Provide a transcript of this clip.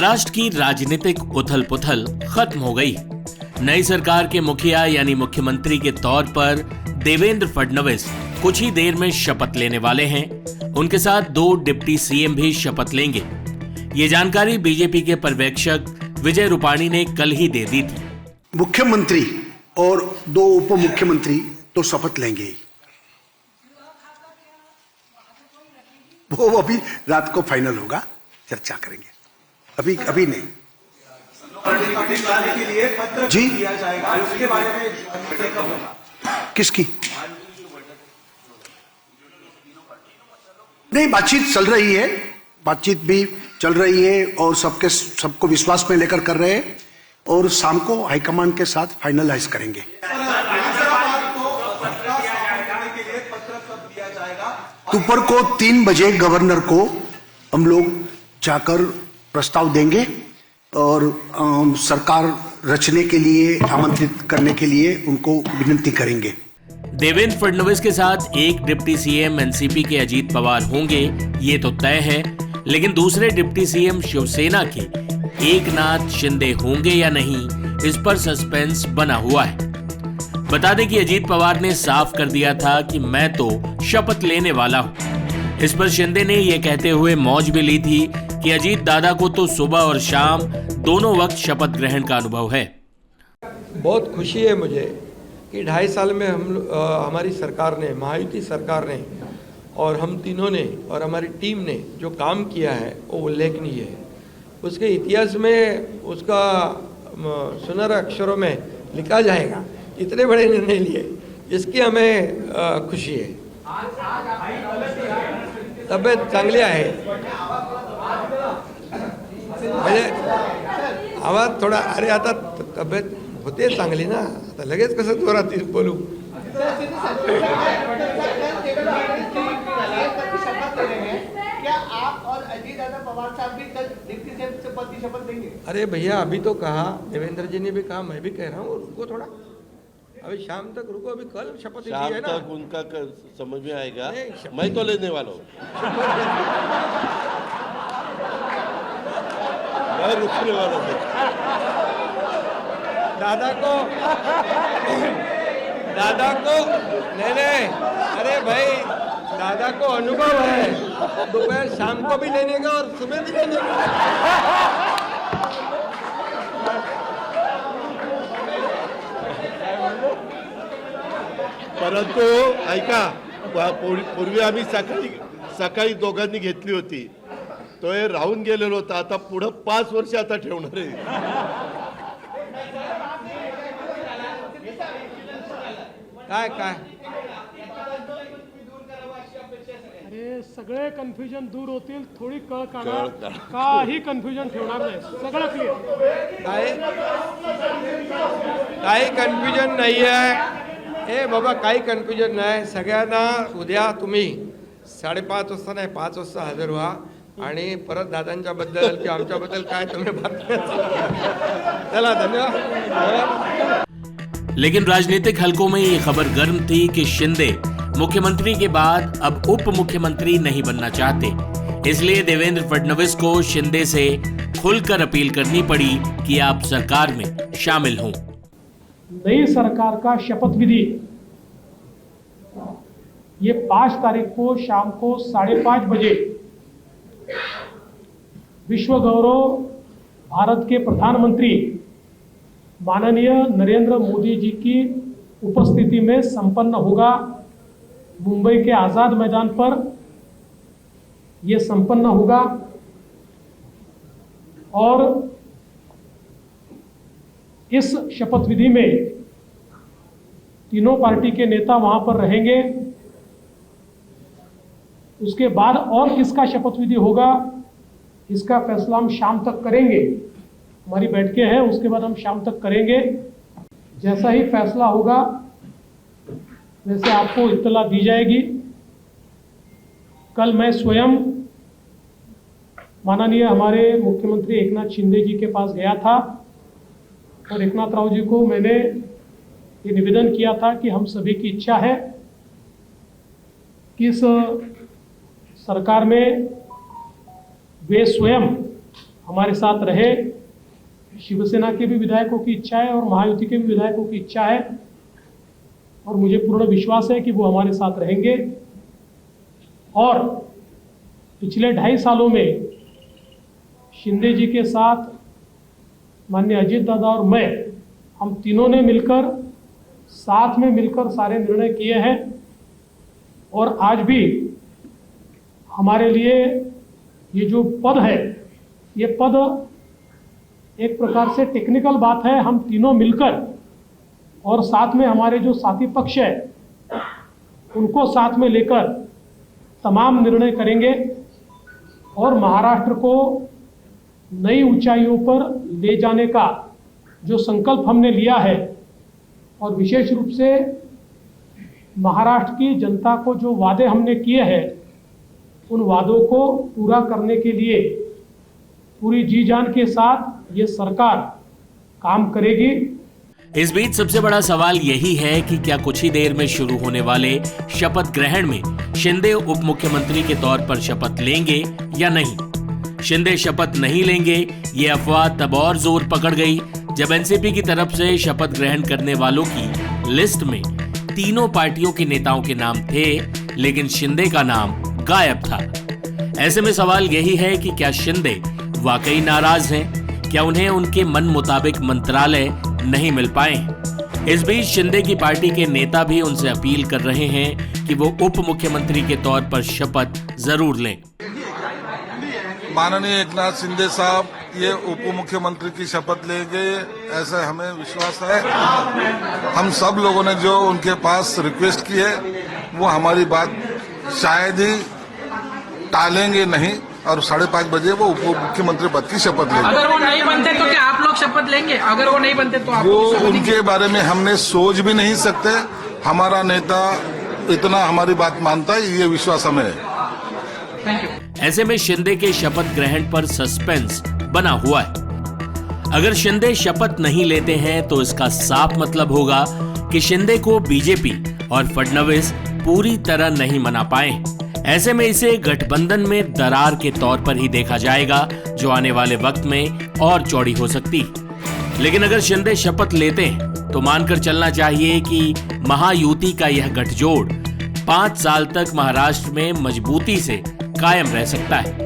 महाराष्ट्र की राजनीतिक उथल पुथल खत्म हो गई। नई सरकार के मुखिया यानी मुख्यमंत्री के तौर पर देवेंद्र फडणवीस कुछ ही देर में शपथ लेने वाले हैं। उनके साथ 2 डिप्टी सीएम भी शपथ लेंगे। ये जानकारी बीजेपी के पर्यवेक्षक विजय रूपाणी ने कल ही दे दी थी। मुख्यमंत्री और 2 उप मुख्यमंत्री तो शपथ लेंगे ही, वो अभी रात को फाइनल होगा, चर्चा करेंगे, अभी नहीं। के लिए पत्र जी दिया जाएगा, उसके बारे में किसकी नहीं, बातचीत चल रही है, बातचीत भी चल रही है और सबको विश्वास में लेकर कर रहे हैं और शाम को हाईकमांड के साथ फाइनलाइज करेंगे। दोपहर को 3 बजे गवर्नर को हम लोग जाकर प्रस्ताव देंगे और सरकार रचने के लिए आमंत्रित करने के लिए उनको विनती करेंगे। देवेंद्र फडणवीस के साथ एक डिप्टी सीएम एनसीपी के अजीत पवार होंगे, ये तो तय है, लेकिन दूसरे डिप्टी सीएम शिवसेना के एकनाथ शिंदे होंगे या नहीं, इस पर सस्पेंस बना हुआ है। बता दें कि अजीत पवार ने साफ कर दिया था कि मैं तो शपथ लेने वाला हूं। इस पर शिंदे ने यह कहते हुए मौज भी ली थी कि अजीत दादा को तो सुबह और शाम दोनों वक्त शपथ ग्रहण का अनुभव है। बहुत खुशी है मुझे कि 2.5 साल में हमारी सरकार ने, महायुति सरकार ने और हम तीनों ने और हमारी टीम ने जो काम किया है वो उल्लेखनीय है। उसके इतिहास में उसका सुनहरे अक्षरों में लिखा जाएगा। इतने बड़े निर्णय लिए, इसकी हमें खुशी है। तब्येत चांगली आहे, म्हणजे आवाज थोडा, अरे आता तब्येत होते चांगली ना, आता लगेच कसं जोरात बोलू। क्या आप और अजीत दादा पवार साहब भी कल डिप्टी सीएम पद की शपथ लेंगे? अरे भैया, अभी तो कहा, देवेंद्र जी ने भी कहा, मैं भी कह रहा हूँ, रुको थोड़ा, अभी शाम तक रुको, अभी कल शपथ ली है ना। शाम तक उनका समझ में आएगा, मैं तो लेने वाला हूँ, मैं रुकने वाला हूँ। दादा को नहीं, अरे भाई दादा को अनुभव है, दोपहर शाम को भी लेने का और सुबह भी लेने का। परंतु ऐका, पूर्वी आम्ही सकाळी दोघांनी घेतली होती, तो हे राहून गेलेलो होता, आता पुढे 5 वर्ष आता ठेवणार आहे। काय अरे सगळे कन्फ्युजन दूर होतील, थोडी कळ काढा, काही कन्फ्युजन ठेवणार नाही, सगळं क्लिअर। काही कन्फ्युजन नाही आहे, ए बाबा, काही कन्फ्युजन नाही। सगळ्यांना उद्या तुम्ही 5:30 वाजता नाही, 5 वाजता हजर व्हा आणि परत दादांच्या बद्दल किंवा आमच्या बद्दल काय तुम्ही बातम्या। चला, धन्यवाद। लेकिन राजनीतिक हलकों में ये खबर गर्म थी कि शिंदे मुख्यमंत्री के बाद अब उप मुख्यमंत्री नहीं बनना चाहते। इसलिए देवेंद्र फडणवीस को शिंदे से खुलकर अपील करनी पड़ी कि आप सरकार में शामिल हों। नई सरकार का शपथ विधि ये 5 तारीख को शाम को 5:30 बजे विश्व गौरव भारत के प्रधानमंत्री माननीय नरेंद्र मोदी जी की उपस्थिति में संपन्न होगा। मुंबई के आजाद मैदान पर यह संपन्न होगा और इस शपथ विधि में तीनों पार्टी के नेता वहां पर रहेंगे। उसके बाद और किसका शपथ विधि होगा, इसका फैसला हम शाम तक करेंगे। हमारी बैठकें हैं, उसके बाद हम शाम तक करेंगे। जैसा ही फैसला होगा वैसे आपको इत्तला दी जाएगी। कल मैं स्वयं माननीय हमारे मुख्यमंत्री एकनाथ शिंदे जी के पास गया था और एकनाथ राव जी को मैंने ये निवेदन किया था कि हम सभी की इच्छा है कि इस सरकार में वे स्वयं हमारे साथ रहे। शिवसेना के भी विधायकों की इच्छा है और महायुति के भी विधायकों की इच्छा है और मुझे पूर्ण विश्वास है कि वो हमारे साथ रहेंगे। और पिछले 2.5 सालों में शिंदे जी के साथ माननीय अजीत दादा और मैं, हम तीनों ने मिलकर साथ में मिलकर सारे निर्णय किए हैं और आज भी हमारे लिए ये जो पद है, ये पद एक प्रकार से टेक्निकल बात है। हम तीनों मिलकर और साथ में हमारे जो साथी पक्ष है उनको साथ में लेकर तमाम निर्णय करेंगे और महाराष्ट्र को नई ऊंचाइयों पर ले जाने का जो संकल्प हमने लिया है और विशेष रूप से महाराष्ट्र की जनता को जो वादे हमने किए हैं उन वादों को पूरा करने के लिए पूरी जी जान के साथ ये सरकार काम करेगी। इस बीच सबसे बड़ा सवाल यही है कि क्या कुछ ही देर में शुरू होने वाले शपथ ग्रहण में शिंदे उप मुख्यमंत्री के तौर पर शपथ लेंगे या नहीं। शिंदे शपथ नहीं लेंगे, ये अफवाह तब और जोर पकड़ गई जब एनसीपी की तरफ से शपथ ग्रहण करने वालों की लिस्ट में तीनों पार्टियों के नेताओं के नाम थे, लेकिन शिंदे का नाम गायब था। ऐसे में सवाल यही है कि क्या शिंदे वाकई नाराज हैं? क्या उन्हें उनके मन मुताबिक मंत्रालय नहीं मिल पाए? इस बीच शिंदे की पार्टी के नेता भी उनसे अपील कर रहे हैं कि वो उप मुख्यमंत्री के तौर पर शपथ जरूर लें। माननीय एकनाथ शिंदे साहब ये उप मुख्यमंत्री की शपथ लेंगे, ऐसा हमें विश्वास है। हम सब लोगों ने जो उनके पास रिक्वेस्ट की है वो हमारी बात शायद ही टालेंगे नहीं और 5:30 बजे वो उप मुख्यमंत्री पद की शपथ लेंगे। अगर वो नहीं बनते तो क्या आप लोग शपथ लेंगे? अगर वो नहीं बनते तो आप वो उनके बारे में हमने सोच भी नहीं सकते। हमारा नेता इतना हमारी बात मानता है, ये विश्वास हमें है। ऐसे में शिंदे के शपथ ग्रहण पर सस्पेंस बना हुआ है। अगर शिंदे शपथ नहीं लेते हैं तो इसका साफ मतलब होगा कि शिंदे को बीजेपी और फडणवीस पूरी तरह नहीं मना पाए। ऐसे में इसे गठबंधन में दरार के तौर पर ही देखा जाएगा, जो आने वाले वक्त में और चौड़ी हो सकती। लेकिन अगर शिंदे शपथ लेते हैं तो मानकर चलना चाहिए कि महायुति का यह गठजोड़ 5 साल तक महाराष्ट्र में मजबूती से कायम रह सकता है।